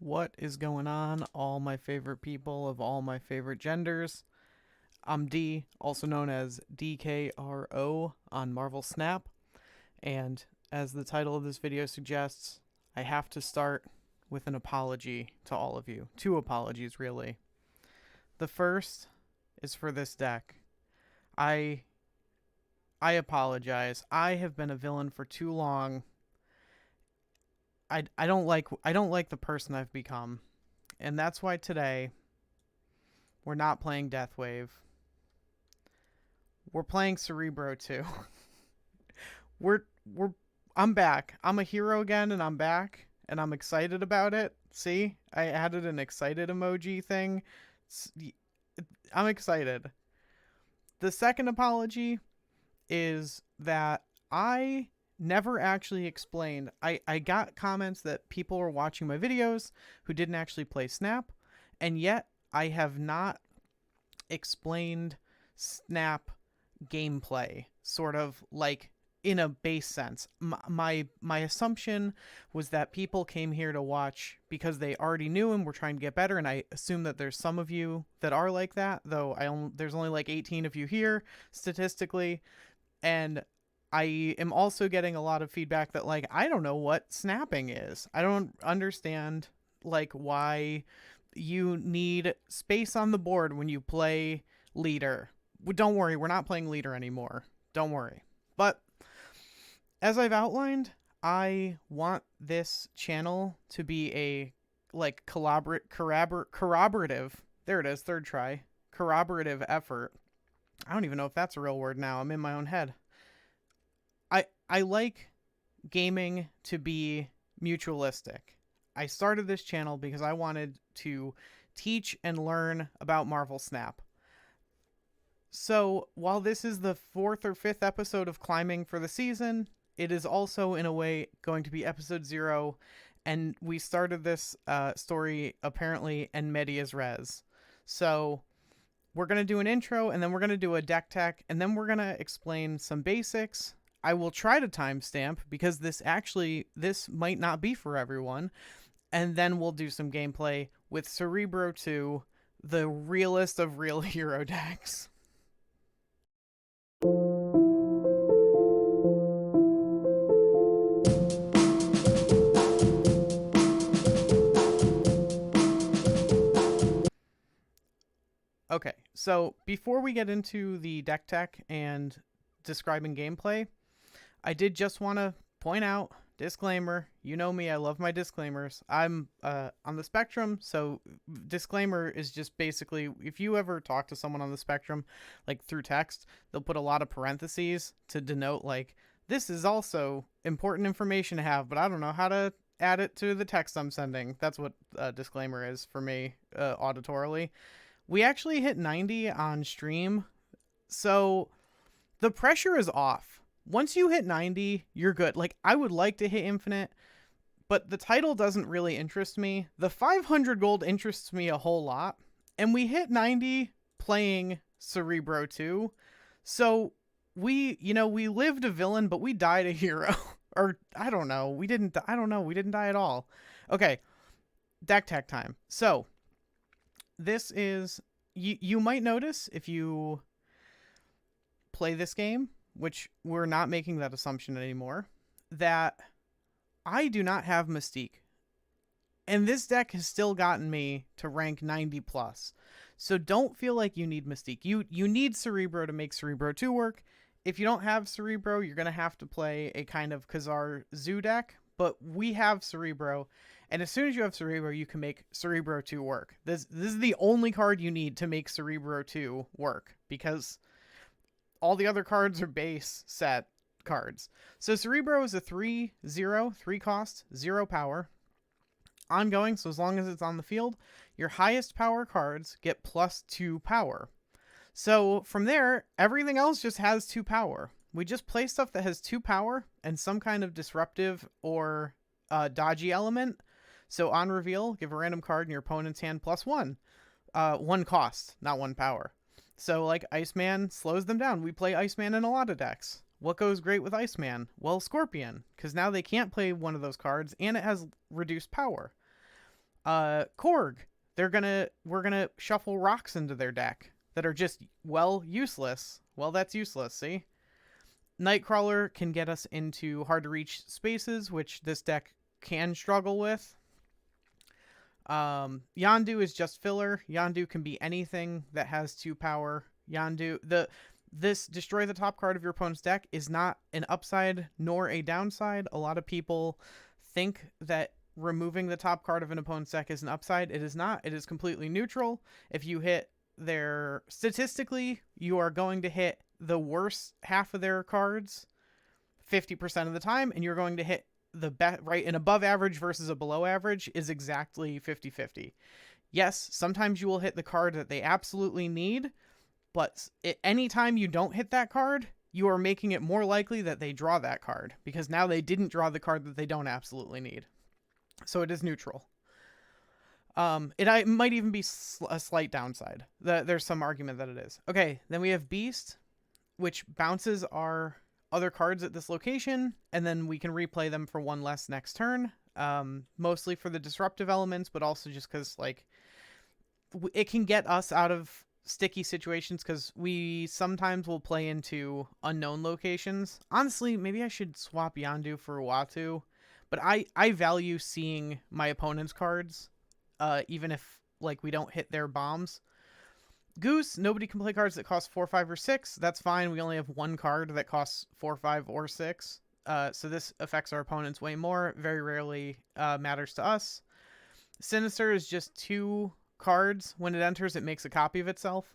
What is going on, all my favorite people of all my favorite genders? I'm D, also known as DKRO on Marvel Snap, and as the title of this video suggests, I have to start with an apology to all of you. Two apologies, really. The first is for this deck. I apologize. I have been a villain for too long. I don't like the person I've become. And that's why today we're not playing Deathwave. We're playing Cerebro 2. we're I'm back. I'm a hero again and I'm back and I'm excited about it. See? I added an excited emoji thing. I'm excited. The second apology is that I never actually explained. I got comments that people were watching my videos who didn't actually play Snap, and yet I have not explained Snap gameplay, sort of like in a base sense. My assumption was that people came here to watch because they already knew and were trying to get better, and I assume that there's some of you that are like that, though there's only like 18 of you here statistically, and I am also getting a lot of feedback that, like, I don't know what snapping is. I don't understand, like, why you need space on the board when you play leader. Don't worry, we're not playing leader anymore. Don't worry. But as I've outlined, I want this channel to be a, like, corroborative, there it is, third try, corroborative effort. I don't even know if that's a real word now. I'm in my own head. I like gaming to be mutualistic. I started this channel because I wanted to teach and learn about Marvel Snap. So while this is the 4th or 5th episode of Climbing for the season, it is also in a way going to be episode 0, and we started this story apparently in medias res. So we're going to do an intro, and then we're going to do a deck tech, and then we're going to explain some basics. I will try to timestamp because this might not be for everyone. And then we'll do some gameplay with Cerebro 2, the realest of real hero decks. Okay, so before we get into the deck tech and describing gameplay, I did just want to point out, disclaimer, you know me, I love my disclaimers. I'm on the spectrum, so disclaimer is just basically, if you ever talk to someone on the spectrum, like through text, they'll put a lot of parentheses to denote, like, this is also important information to have, but I don't know how to add it to the text I'm sending. That's what disclaimer is for me, auditorily. We actually hit 90 on stream, so the pressure is off. Once you hit 90, you're good. Like, I would like to hit infinite, but the title doesn't really interest me. The 500 gold interests me a whole lot, and we hit 90 playing Cerebro 2. So we lived a villain, but we died a hero. Or I don't know. We didn't die at all. Okay. Deck tech time. So this is, you might notice if you play this game, which we're not making that assumption anymore, that I do not have Mystique. And this deck has still gotten me to rank 90 plus. So don't feel like you need Mystique. You need Cerebro to make Cerebro 2 work. If you don't have Cerebro, you're going to have to play a kind of Khazar Zoo deck. But we have Cerebro. And as soon as you have Cerebro, you can make Cerebro 2 work. This is the only card you need to make Cerebro 2 work, because all the other cards are base set cards. So Cerebro is a 3/0, 3 cost, 0 power. Ongoing, so as long as it's on the field, your highest power cards get +2 power. So from there, everything else just has 2 power. We just play stuff that has 2 power and some kind of disruptive or dodgy element. So on reveal, give a random card in your opponent's hand +1. 1 cost, not 1 power. So, like, Iceman slows them down. We play Iceman in a lot of decks. What goes great with Iceman? Well, Scorpion, because now they can't play one of those cards, and it has reduced power. Korg. We're gonna shuffle rocks into their deck that are just, well, useless. Well, that's useless, see? Nightcrawler can get us into hard to reach spaces, which this deck can struggle with. Yondu is just filler. Yondu can be anything that has 2 power. This destroy the top card of your opponent's deck is not an upside nor a downside. A lot of people think that removing the top card of an opponent's deck is an upside. It is not. It is completely neutral. If you hit statistically, you are going to hit the worst half of their cards 50% of the time, and you're going to hit the right. An above average versus a below average is exactly 50-50. Yes, sometimes you will hit the card that they absolutely need, but anytime you don't hit that card, you are making it more likely that they draw that card, because now they didn't draw the card that they don't absolutely need. So it is neutral. It might even be a slight downside. There's some argument that it is. Okay, then we have Beast, which bounces our other cards at this location, and then we can replay them for 1 less next turn. Mostly for the disruptive elements, but also just because, like, it can get us out of sticky situations, because we sometimes will play into unknown locations. Honestly, maybe I should swap Yondu for Uatu, but I value seeing my opponent's cards, even if, like, we don't hit their bombs. Goose, nobody can play cards that cost 4, 5, or 6. That's fine. We only have 1 card that costs 4, 5, or 6. So this affects our opponents way more. Very rarely matters to us. Sinister is just 2 cards. When it enters, it makes a copy of itself.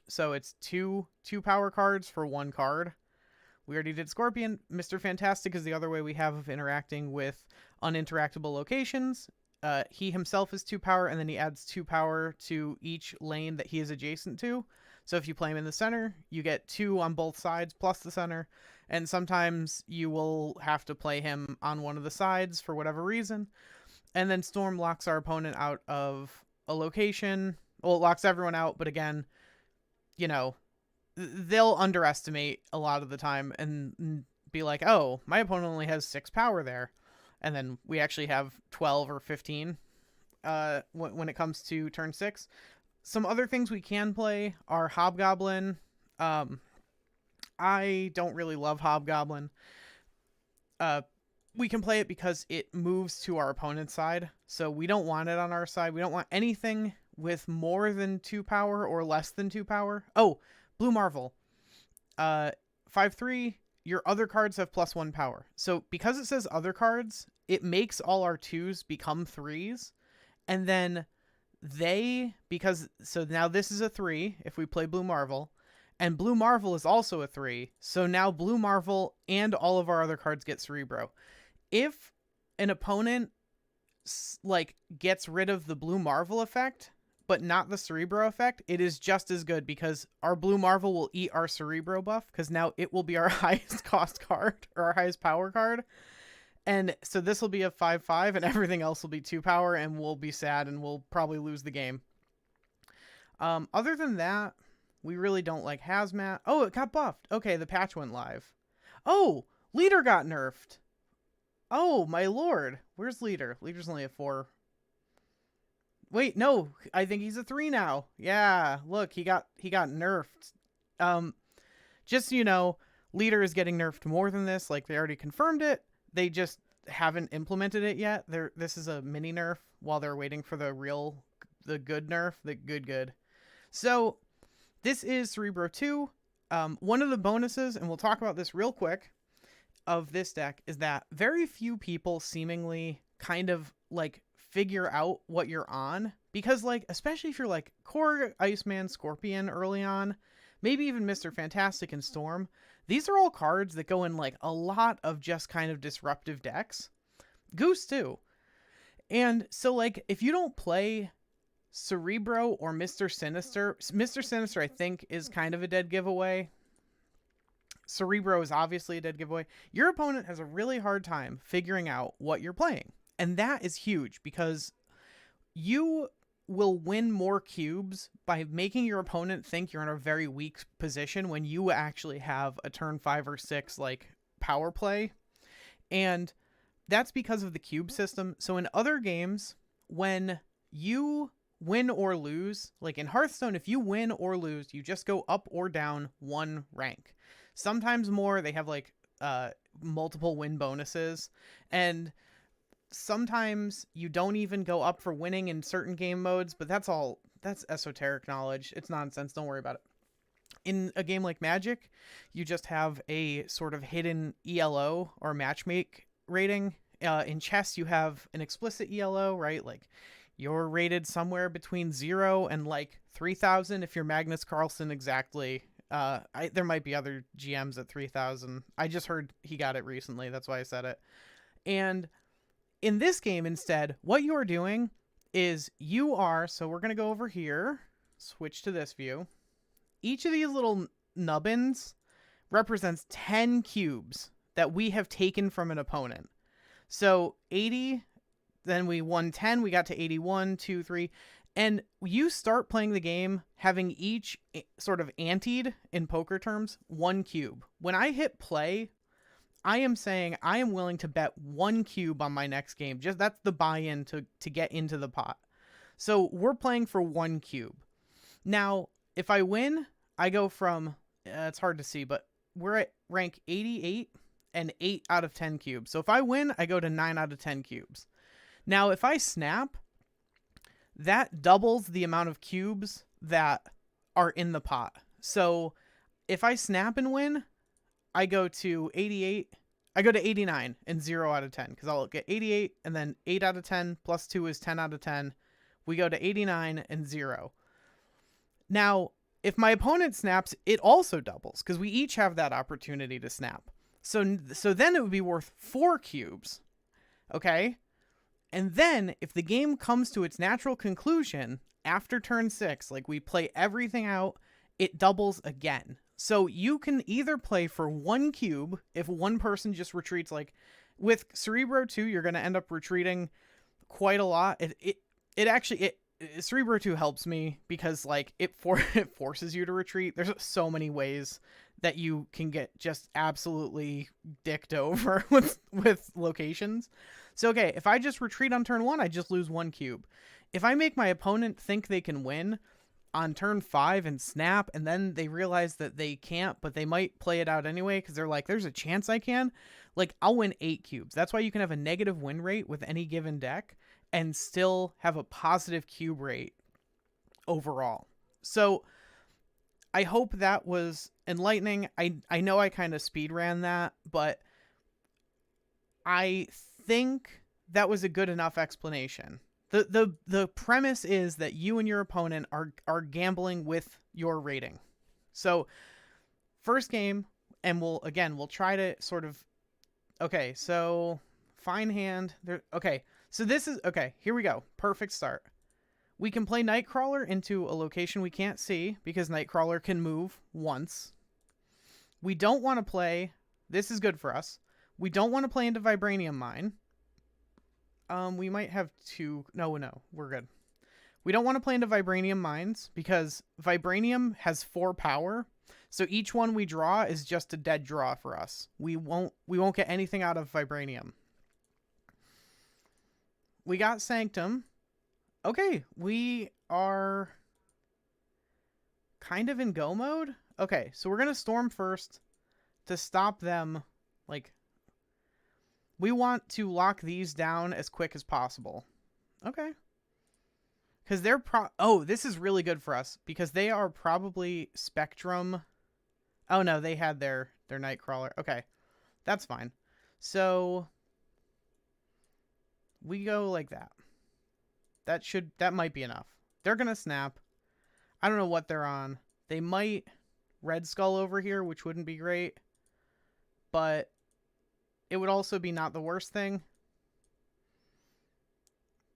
So it's 2 power cards for 1 card. We already did Scorpion. Mr. Fantastic is the other way we have of interacting with uninteractable locations. He himself is 2 power, and then he adds 2 power to each lane that he is adjacent to. So if you play him in the center, you get 2 on both sides plus the center. And sometimes you will have to play him on one of the sides for whatever reason. And then Storm locks our opponent out of a location. Well, it locks everyone out, but again, you know, they'll underestimate a lot of the time and be like, oh, my opponent only has 6 power there. And then we actually have 12 or 15 when it comes to turn 6. Some other things we can play are Hobgoblin. I don't really love Hobgoblin. We can play it because it moves to our opponent's side. So we don't want it on our side. We don't want anything with more than 2 power or less than 2 power. Oh, Blue Marvel. 5/3. Your other cards have +1 power. So because it says other cards, it makes all our 2s become 3s. And then so now this is a 3 if we play Blue Marvel. And Blue Marvel is also a 3. So now Blue Marvel and all of our other cards get Cerebro. If an opponent, like, gets rid of the Blue Marvel effect, but not the Cerebro effect, it is just as good, because our Blue Marvel will eat our Cerebro buff, because now it will be our highest cost card, or our highest power card. And so this will be a 5/5, and everything else will be 2 power, and we'll be sad, and we'll probably lose the game. Other than that, we really don't like Hazmat. Oh, it got buffed. Okay, the patch went live. Oh, Leader got nerfed. Oh, my lord. Where's Leader? Leader's only a 4. Wait, no, I think he's a 3 now. Yeah, look, he got nerfed. Just so you know, Leader is getting nerfed more than this. Like, they already confirmed it. They just haven't implemented it yet. This is a mini nerf while they're waiting for the good nerf, the good. So this is Cerebro 2. One of the bonuses, and we'll talk about this real quick, of this deck is that very few people seemingly kind of, like, figure out what you're on, because, like, especially if you're like Korg, Iceman, Scorpion early on, maybe even Mr. Fantastic and Storm, these are all cards that go in, like, a lot of just kind of disruptive decks. Goose too. And so, like, if you don't play Cerebro or Mr. Sinister I think is kind of a dead giveaway. Cerebro is obviously a dead giveaway. Your opponent has a really hard time figuring out what you're playing. And that is huge, because you will win more cubes by making your opponent think you're in a very weak position when you actually have a turn 5 or 6, like, power play. And that's because of the cube system. So in other games, when you win or lose, like in Hearthstone, if you win or lose, you just go up or down one rank. Sometimes more. They have like multiple win bonuses, and sometimes you don't even go up for winning in certain game modes, but that's esoteric knowledge. It's nonsense. Don't worry about it. In a game like Magic, you just have a sort of hidden ELO or matchmake rating. In chess, you have an explicit ELO, right? Like you're rated somewhere between 0 and like 3,000 if you're Magnus Carlsen exactly. There might be other GMs at 3,000. I just heard he got it recently. That's why I said it. And in this game, instead, what you are doing is so we're going to go over here, switch to this view. Each of these little nubbins represents 10 cubes that we have taken from an opponent. So 80, then we won 10, we got to 81, 2, 3. And you start playing the game having each sort of anteed, in poker terms, 1 cube. When I hit play, I am saying I am willing to bet 1 cube on my next game. Just that's the buy-in to get into the pot. So we're playing for 1 cube. Now, if I win, I go from, it's hard to see, but we're at rank 88 and 8 out of 10 cubes. So if I win, I go to 9 out of 10 cubes. Now, if I snap, that doubles the amount of cubes that are in the pot. So if I snap and win, I go to 88. I go to 89 and 0 out of 10 because I'll get 88 and then 8 out of 10 plus 2 is 10 out of 10. We go to 89 and 0. Now, if my opponent snaps, it also doubles because we each have that opportunity to snap. So then it would be worth 4 cubes. Okay? And then if the game comes to its natural conclusion after turn 6, like we play everything out, it doubles again. So you can either play for 1 cube if one person just retreats. Like with Cerebro 2, you're going to end up retreating quite a lot. Cerebro 2 helps me because like it forces you to retreat. There's so many ways that you can get just absolutely dicked over with locations. So okay, if I just retreat on turn 1, I just lose 1 cube. If I make my opponent think they can win on turn 5 and snap, and then they realize that they can't, but they might play it out anyway because they're like, there's a chance I can, like I'll win 8 cubes. That's why you can have a negative win rate with any given deck and still have a positive cube rate overall. So I hope that was enlightening. I know I kind of speed ran that, but I think that was a good enough explanation. The premise is that you and your opponent are gambling with your rating. So first game, and we'll try to sort of, okay, so fine hand there. Okay. So this is, okay, here we go. Perfect start. We can play Nightcrawler into a location we can't see because Nightcrawler can move once. We don't want to play, this is good for us. We don't want to play into Vibranium Mine. We might have 2, no, we're good. We don't want to play into Vibranium Mines because Vibranium has 4 power. So each one we draw is just a dead draw for us. We won't get anything out of Vibranium. We got Sanctum. Okay, we are kind of in go mode. Okay, so we're going to Storm first to stop them. Like, we want to lock these down as quick as possible. Okay. Because they're this is really good for us because they are probably Spectrum. Oh no, they had their Nightcrawler. Okay, that's fine. So we go like that. That might be enough. They're gonna snap. I don't know what they're on. They might Red Skull over here, which wouldn't be great, but it would also be not the worst thing.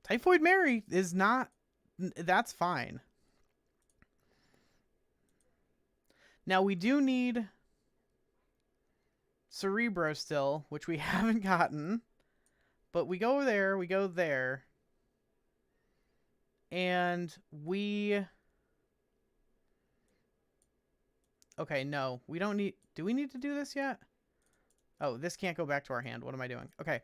Typhoid Mary is not. That's fine. Now we do need Cerebro still, which we haven't gotten. But we go there, we go there. And we... Okay, no. We don't need... Do we need to do this yet? Oh, this can't go back to our hand. What am I doing? Okay.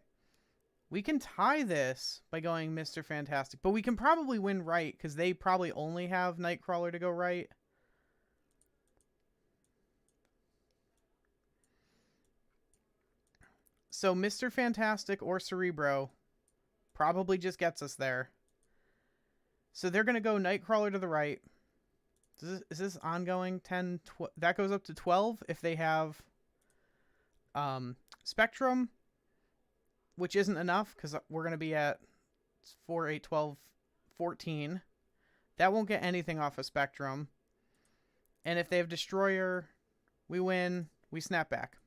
We can tie this by going Mr. Fantastic, but we can probably win right because they probably only have Nightcrawler to go right. So Mr. Fantastic or Cerebro probably just gets us there. So they're going to go Nightcrawler to the right. Is this ongoing? 10, that goes up to 12 if they have Spectrum, which isn't enough because we're going to be at 4, 8, 12, 14. That won't get anything off of Spectrum. And if they have Destroyer, we win. We snap back.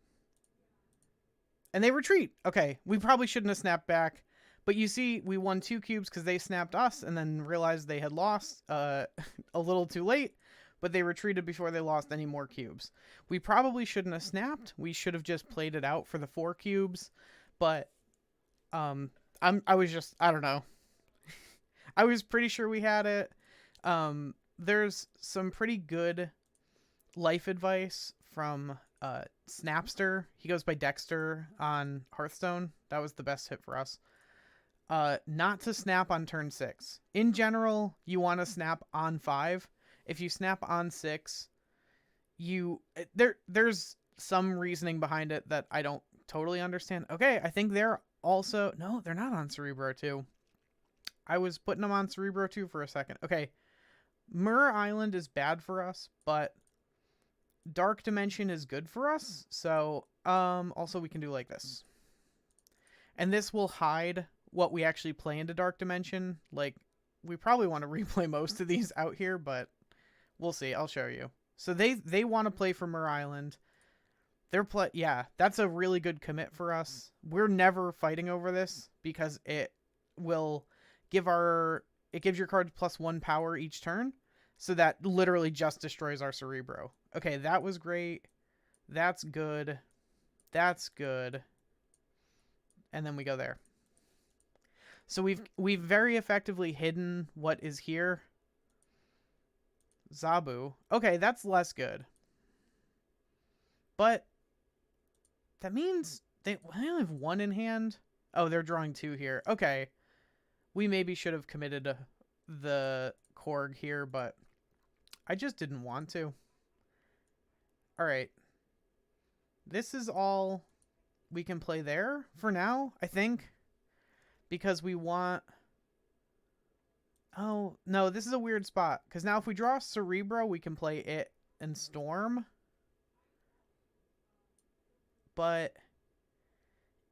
And they retreat. Okay, we probably shouldn't have snapped back. But you see, we won 2 cubes because they snapped us and then realized they had lost a little too late. But they retreated before they lost any more cubes. We probably shouldn't have snapped. We should have just played it out for the 4 cubes. But I don't know. I was pretty sure we had it. There's some pretty good life advice from Snapster. He goes by Dexter on Hearthstone. That was the best hit for us. Not to snap on turn 6. In general, you want to snap on 5. If you snap on 6, there's some reasoning behind it that I don't totally understand. Okay, I think they're also... No, they're not on Cerebro 2. I was putting them on Cerebro 2 for a second. Okay, Mirror Island is bad for us, but Dark Dimension is good for us. So, also we can do like this. And this will hide what we actually play into Dark Dimension. Like, we probably want to replay most of these out here, but we'll see. I'll show you. So they want to play for Mirror Island. Yeah, that's a really good commit for us. We're never fighting over this because it will it gives your card +1 power each turn. So that literally just destroys our Cerebro. Okay, that was great. That's good. That's good. And then we go there. So we've very effectively hidden what is here. Zabu. Okay, that's less good. But that means they only have 1 in hand. Oh, they're drawing 2 here. Okay. We maybe should have committed the Korg here, but I just didn't want to. All right. This is all we can play there for now, I think. Because we want... Oh, no, this is a weird spot. Because now if we draw Cerebro, we can play it and Storm. But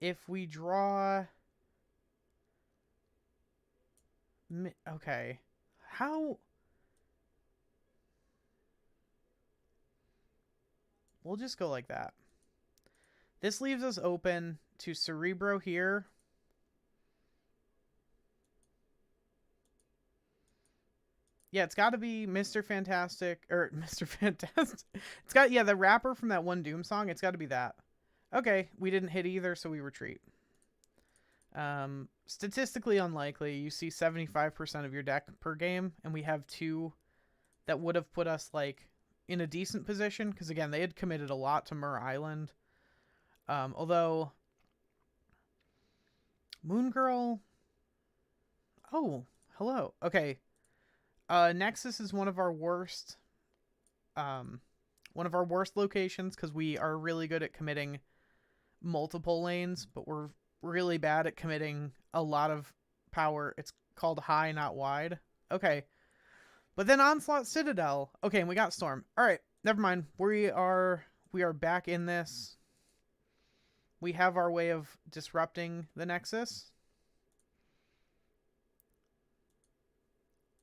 if we draw... Okay. How... We'll just go like that. This leaves us open to Cerebro here. Yeah, it's got to be Mr. Fantastic, or Mr. Fantastic. It's got, yeah, the rapper from that one Doom song. It's got to be that. Okay, we didn't hit either, so we retreat. Statistically unlikely. You see 75% of your deck per game, and we have 2 that would have put us, like, in a decent position. Because, again, they had committed a lot to Mirror Island. Although, Moon Girl... Oh, hello. Okay. Nexus is one of our worst locations because we are really good at committing multiple lanes, but we're really bad at committing a lot of power. It's called high, not wide. Okay. But then Onslaught Citadel. Okay, and we got Storm. All right, never mind. We are back in this. We have our way of disrupting the Nexus.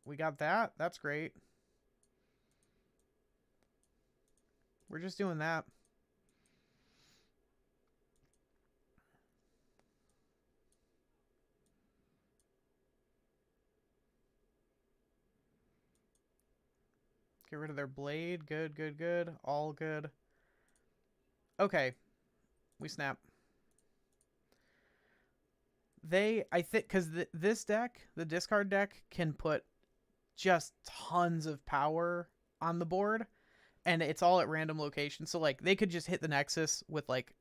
We got that. That's great. We're just doing that. Get rid of their blade. Good, good, good. All good. Okay. We snap. I think, because this deck, the discard deck, can put just tons of power on the board, and it's all at random locations. So, like, they could just hit the Nexus with, like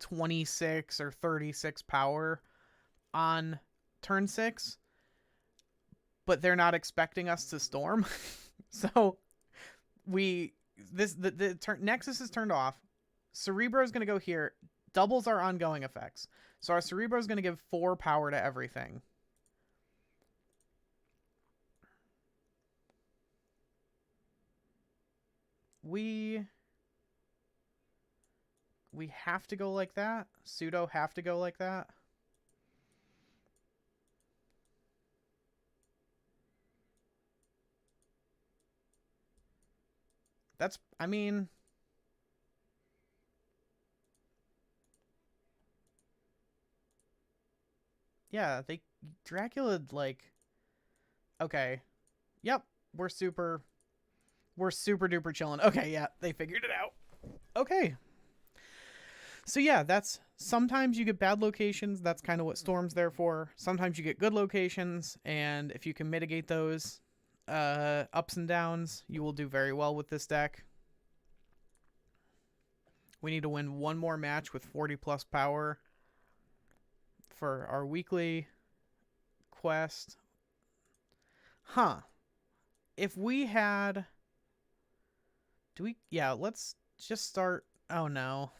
26 or 36 power, on turn 6, but they're not expecting us to storm. So Nexus is turned off. Cerebro is going to go here, doubles our ongoing effects. So our Cerebro is going to give 4 power to everything. We have to go like that. Pseudo have to go like that. That's, I mean, yeah, Dracula, like, okay. Yep, we're super duper chilling. Okay, yeah, they figured it out. Okay. So yeah, that's, sometimes you get bad locations. That's kind of what Storm's there for. Sometimes you get good locations, and if you can mitigate those ups and downs, you will do very well with this deck. We need to win one more match with 40 plus power for our weekly quest. Huh. If we had... Yeah, let's just start... Oh, no.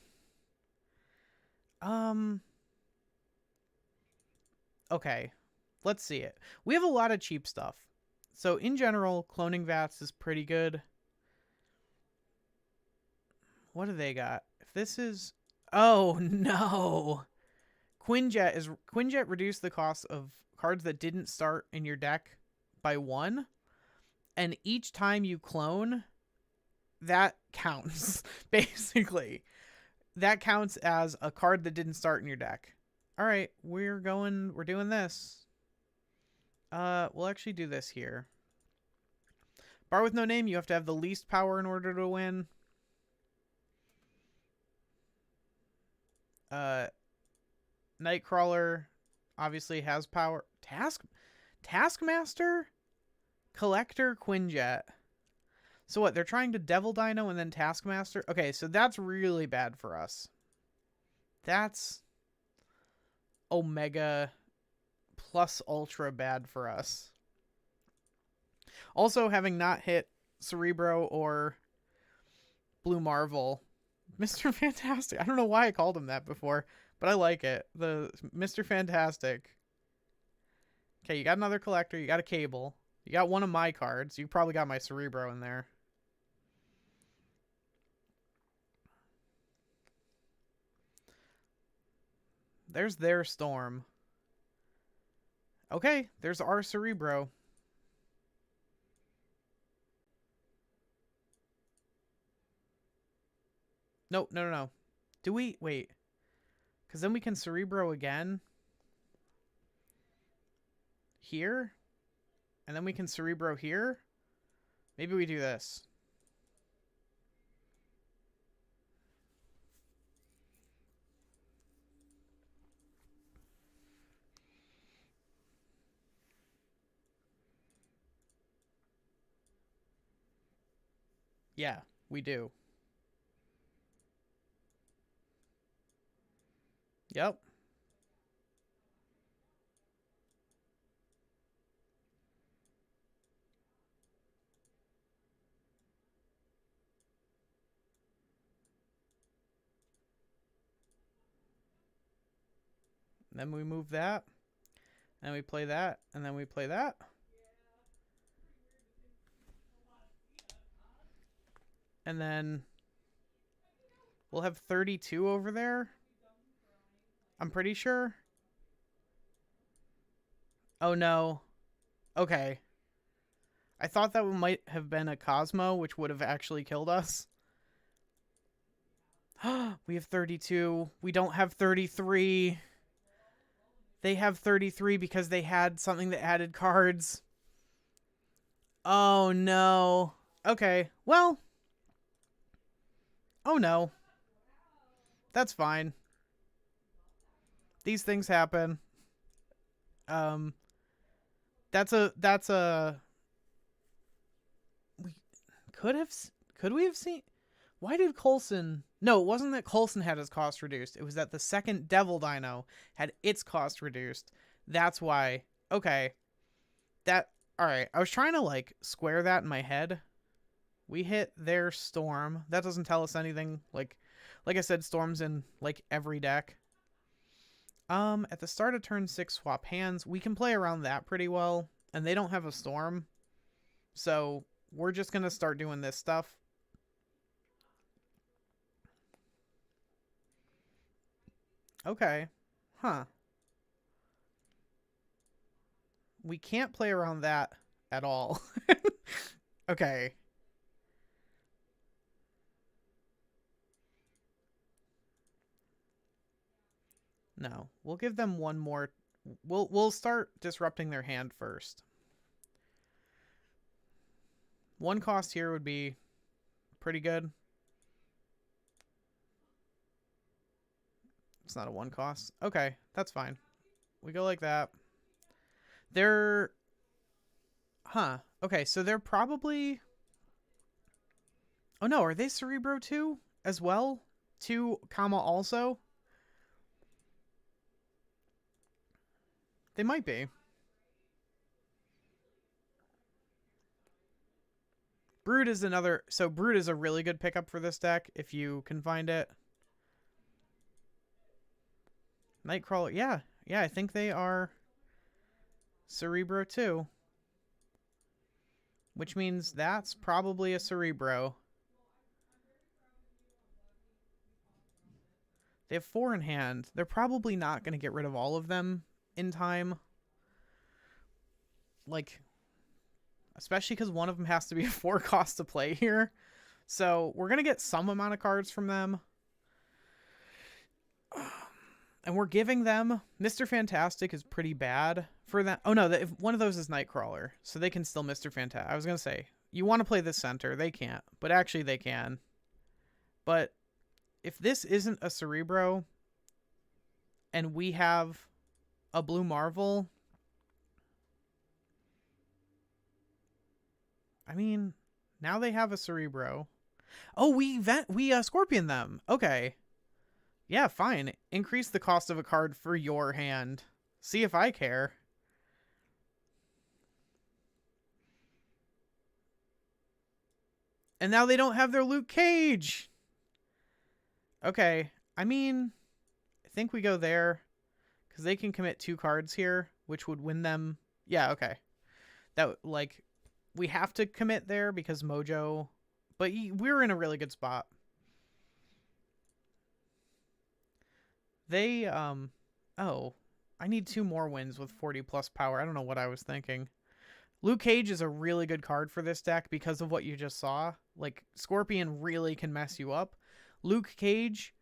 Okay. Let's see it. We have a lot of cheap stuff. So, in general, cloning Vats is pretty good. What do they got? If this is... Oh, no. Quinjet reduced the cost of cards that didn't start in your deck by 1. And each time you clone, that counts, basically. That counts as a card that didn't start in your deck. All right, we're doing this. We'll actually do this here. Bar with no name, you have to have the least power in order to win. Nightcrawler obviously has power. Taskmaster? Collector, Quinjet. So what, they're trying to Devil Dino and then Taskmaster? Okay, so that's really bad for us. That's Omega plus Ultra bad for us. Also, having not hit Cerebro or Blue Marvel, Mr. Fantastic. I don't know why I called him that before, but I like it. The Mr. Fantastic. Okay, you got another collector. You got a Cable. You got one of my cards. You probably got my Cerebro in there. There's their Storm. Okay, there's our Cerebro. No. Do we? Wait. Because then we can Cerebro again. Here. And then we can Cerebro here. Maybe we do this. Yeah, we do. Yep. And then we move that. And we play that. And then we play that. And then we'll have 32 over there. I'm pretty sure. Oh, no. Okay. I thought that might have been a Cosmo, which would have actually killed us. We have 32. We don't have 33. They have 33 because they had something that added cards. Oh, no. Okay, well. Oh, no. That's fine. These things happen. That's a... Could we have seen... Why did Coulson No, it wasn't that Coulson had his cost reduced. It was that the second Devil Dino had its cost reduced. That's why. Okay. That. Alright. I was trying to, like, square that in my head. We hit their Storm. That doesn't tell us anything. Like I said, Storm's in, like, every deck. At the start of turn 6, swap hands. We can play around that pretty well. And they don't have a Storm. So, we're just going to start doing this stuff. Okay. Huh. We can't play around that at all. Okay. No. We'll give them one more. We'll start disrupting their hand first. One cost here would be pretty good. It's not a one cost. Okay, that's fine. We go like that. They're... Huh. Okay, so they're probably... Oh no, are they Cerebro 2 as well? 2, comma also? They might be. Brood is another... So Brood is a really good pickup for this deck, if you can find it. Nightcrawler, yeah. Yeah, I think they are Cerebro 2. Which means that's probably a Cerebro. They have 4 in hand. They're probably not going to get rid of all of them in time. Like, especially because one of them has to be a 4 cost to play here. So we're going to get some amount of cards from them. And we're giving them... Mr. Fantastic is pretty bad for that. Oh, no. If one of those is Nightcrawler. So they can still Mr. Fantastic. I was going to say, you want to play this center. They can't. But actually, they can. But if this isn't a Cerebro... And we have a Blue Marvel... I mean, now they have a Cerebro. Oh, we Scorpion them. Okay. Yeah, fine. Increase the cost of a card for your hand. See if I care. And now they don't have their Luke Cage. Okay. I mean, I think we go there. Because they can commit 2 cards here, which would win them. Yeah, okay. That, like, we have to commit there because Mojo... But we're in a really good spot. They, oh, I need 2 more wins with 40 plus power. I don't know what I was thinking. Luke Cage is a really good card for this deck because of what you just saw. Like, Scorpion really can mess you up. Luke Cage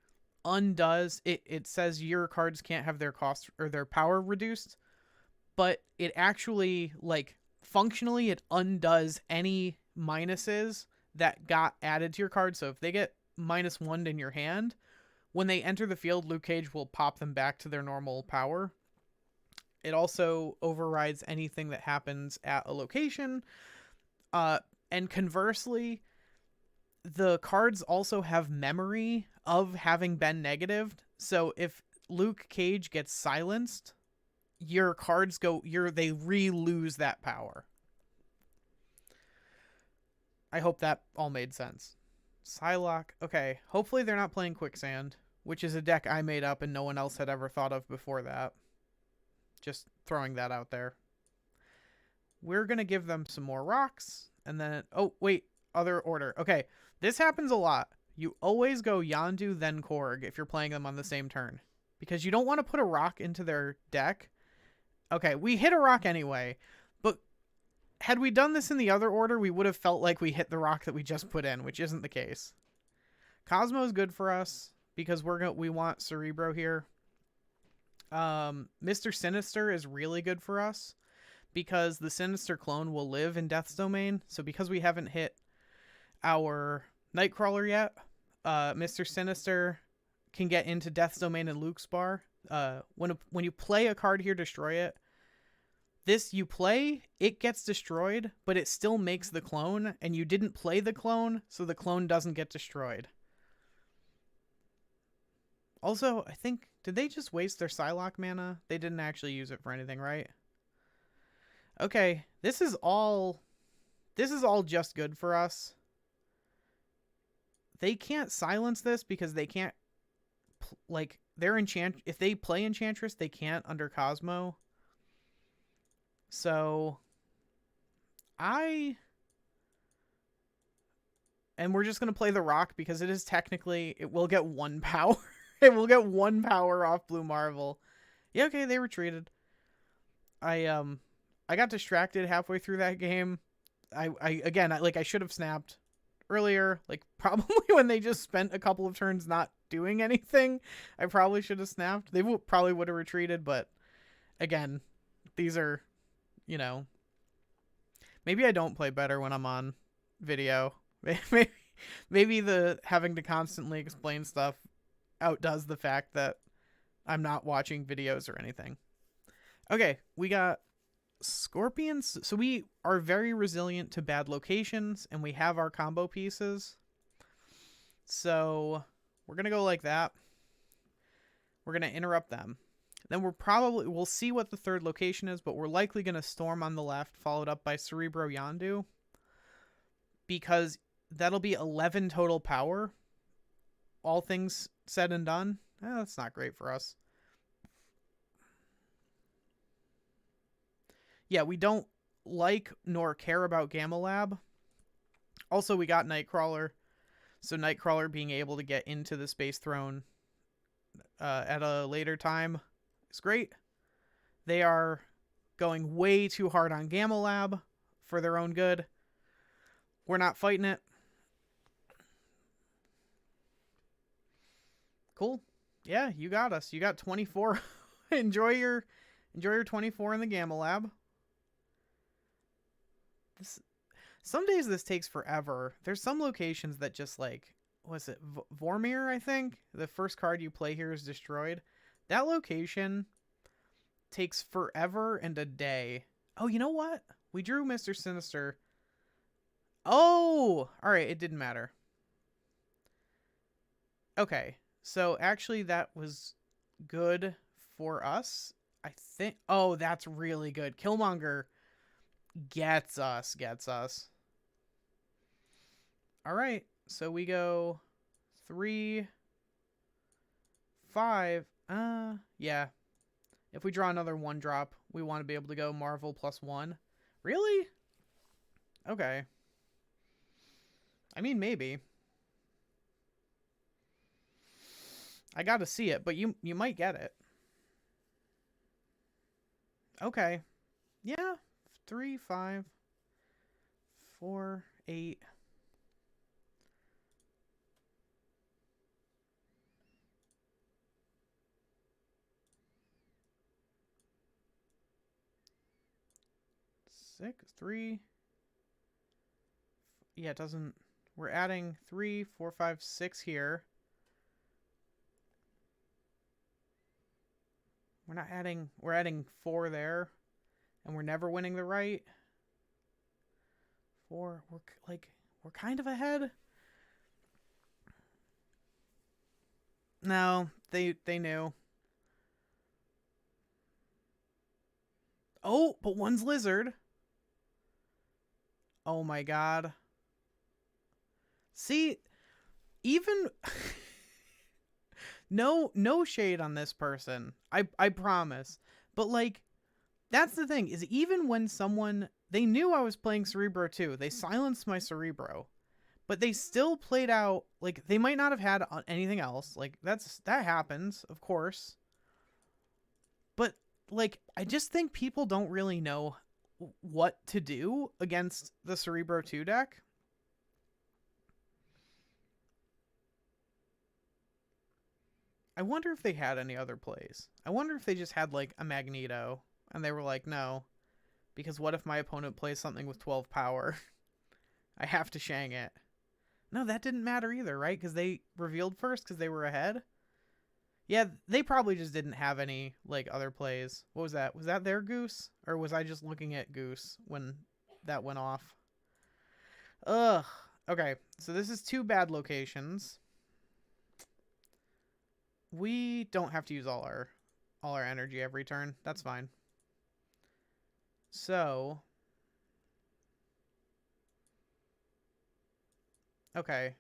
undoes, it says your cards can't have their cost or their power reduced, but it actually, like, functionally, it undoes any minuses that got added to your card. So if they get -1 in your hand, when they enter the field, Luke Cage will pop them back to their normal power. It also overrides anything that happens at a location. And conversely, the cards also have memory of having been negatived. So if Luke Cage gets silenced, your cards they re-lose that power. I hope that all made sense. Psylocke. Okay, hopefully they're not playing Quicksand, which is a deck I made up and no one else had ever thought of before that. Just throwing that out there. We're going to give them some more rocks, and then... Oh, wait. Other order. Okay, this happens a lot. You always go Yondu, then Korg if you're playing them on the same turn. Because you don't want to put a rock into their deck. Okay, we hit a rock anyway, but had we done this in the other order, we would have felt like we hit the rock that we just put in, which isn't the case. Cosmo is good for us because we want Cerebro here. Mr. Sinister is really good for us because the Sinister clone will live in Death's Domain. So because we haven't hit our Nightcrawler yet, Mr. Sinister can get into Death's Domain and Luke's Bar. When you play a card here, destroy it. This you play, it gets destroyed, but it still makes the clone, and you didn't play the clone, so the clone doesn't get destroyed. Also, I think, did they just waste their Psylocke mana? They didn't actually use it for anything, right? Okay, this is all just good for us. They can't silence this because they can't, like, they're if they play Enchantress, they can't under Cosmo. So, and we're just going to play the Rock because it is technically, it will get 1 power. It will get 1 power off Blue Marvel. Yeah, okay, they retreated. I got distracted halfway through that game. I should have snapped earlier, like probably when they just spent a couple of turns not doing anything. I probably should have snapped. They probably would have retreated, but again, these are, maybe I don't play better when I'm on video. Maybe the having to constantly explain stuff outdoes the fact that I'm not watching videos or anything. Okay, we got Scorpions. So we are very resilient to bad locations, and we have our combo pieces. So we're going to go like that. We're going to interrupt them. Then we'll see what the third location is, but we're likely going to Storm on the left, followed up by Cerebro Yondu, because that'll be 11 total power. All things said and done. That's not great for us. Yeah, we don't like nor care about Gamma Lab. Also, we got Nightcrawler. So Nightcrawler being able to get into the Space Throne at a later time is great. They are going way too hard on Gamma Lab for their own good. We're not fighting it. Cool. Yeah, you got us. You got 24. Enjoy your 24 in the Gamma Lab. Some days this takes forever. There's some locations that just like, what's it? Vormir, I think? The first card you play here is destroyed. That location takes forever and a day. Oh, you know what? We drew Mr. Sinister. Oh! Alright, it didn't matter. Okay, so actually that was good for us, I think. Oh, that's really good. Killmonger gets us. Alright, so we go 3, 5. Yeah. If we draw another 1-drop, we want to be able to go Marvel +1. Really? Okay. I mean, maybe. I gotta see it, but you might get it. Okay. Yeah. 3, 5, 4, 8. Six, 3. Yeah, it doesn't. We're adding 3, 4, 5, 6 here. We're not adding. We're adding 4 there, and we're never winning the right. 4. We're kind of ahead. No, they knew. Oh, but one's lizard. Oh my god. See, even no shade on this person. I promise. But like, that's the thing, is even when they knew I was playing Cerebro too. They silenced my Cerebro. But they still played out, like, they might not have had anything else. Like, that happens, of course. But, like, I just think people don't really know what to do against the Cerebro 2 deck. I wonder if they had any other plays. I wonder if they just had, like, a Magneto, and they were like, no. Because what if my opponent plays something with 12 power? I have to Shang it. No, that didn't matter either, right? Because they revealed first because they were ahead. Yeah, they probably just didn't have any, like, other plays. What was that? Was that their Goose? Or was I just looking at Goose when that went off? Ugh. Okay, so this is 2 bad locations. We don't have to use all our energy every turn. That's fine. So, okay.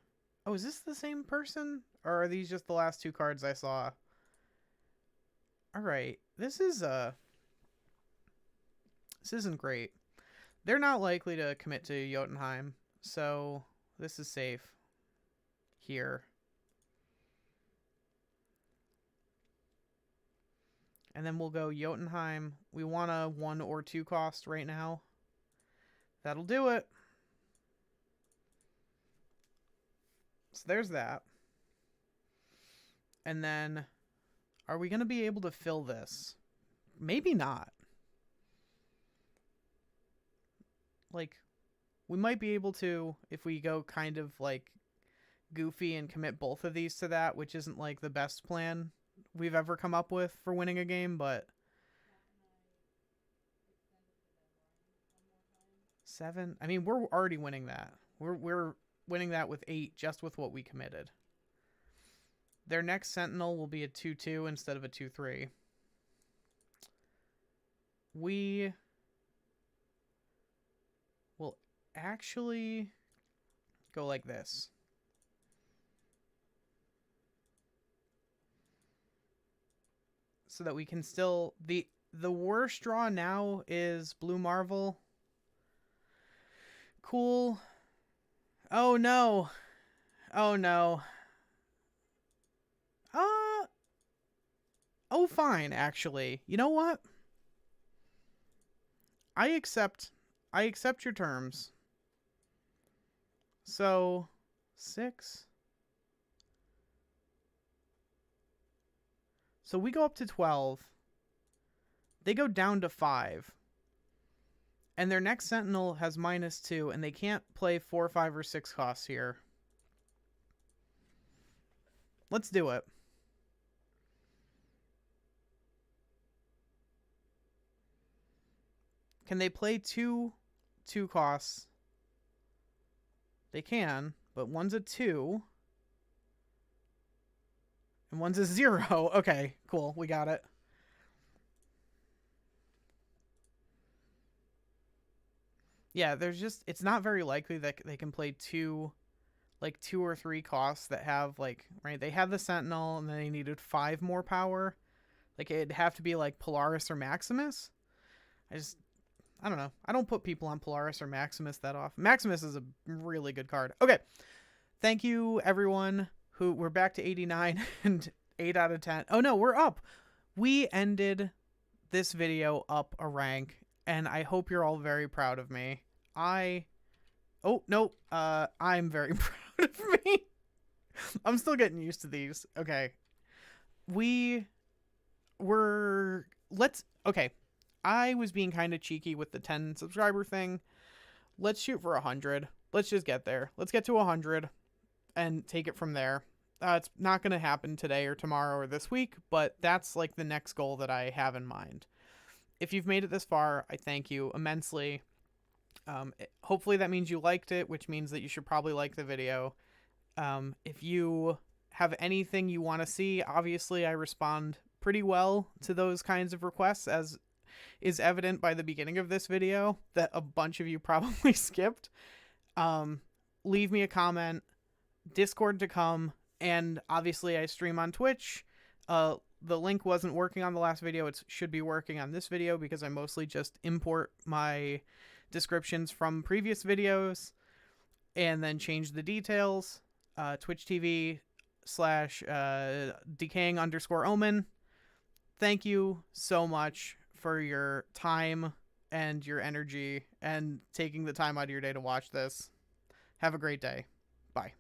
Oh, is this the same person? Or are these just the last two cards I saw? Alright. This isn't great. They're not likely to commit to Jotunheim, so this is safe here. And then we'll go Jotunheim. We want a 1 or 2 cost right now. That'll do it. So there's that. And then, are we going to be able to fill this? Maybe not. Like, we might be able to if we go kind of like goofy and commit both of these to that, which isn't like the best plan we've ever come up with for winning a game, but 7. I mean, we're already winning that. We're winning that with 8 just with what we committed. Their next Sentinel will be a 2/2 instead of a 2/3. We will actually go like this. So that we can still... The worst draw now is Blue Marvel. Cool. Oh, no. Oh, no. Oh, fine, actually. You know what? I accept your terms. So, 6. So we go up to 12. They go down to 5. And their next Sentinel has -2, and they can't play 4, 5, or 6 costs here. Let's do it. Can they play 2 costs? They can, but one's a 2. And one's a 0. Okay, cool. We got it. Yeah, there's just... It's not very likely that they can play 2 or 3 costs that have, like... Right, they have the Sentinel, and then they needed 5 more power. Like, it'd have to be, like, Polaris or Maximus. I don't know. I don't put people on Polaris or Maximus that often. Maximus is a really good card. Okay. Thank you, everyone. We're back to 89 and 8 out of 10. Oh, no, we're up. We ended this video up a rank, and I hope you're all very proud of me. Oh, no. I'm very proud of me. I'm still getting used to these. Okay. Okay. I was being kind of cheeky with the 10 subscriber thing. Let's shoot for 100. Let's just get there. Let's get to 100 and take it from there. It's not going to happen today or tomorrow or this week, but that's like the next goal that I have in mind. If you've made it this far, I thank you immensely. Hopefully that means you liked it, which means that you should probably like the video. If you have anything you want to see, obviously I respond pretty well to those kinds of requests, as is evident by the beginning of this video that a bunch of you probably skipped. Leave me a comment, Discord to come, and obviously I stream on Twitch. The link wasn't working on the last video. It should be working on this video because I mostly just import my descriptions from previous videos and then change the details. Twitch TV / decaying_omen. Thank you so much for your time and your energy and taking the time out of your day to watch this. Have a great day. Bye.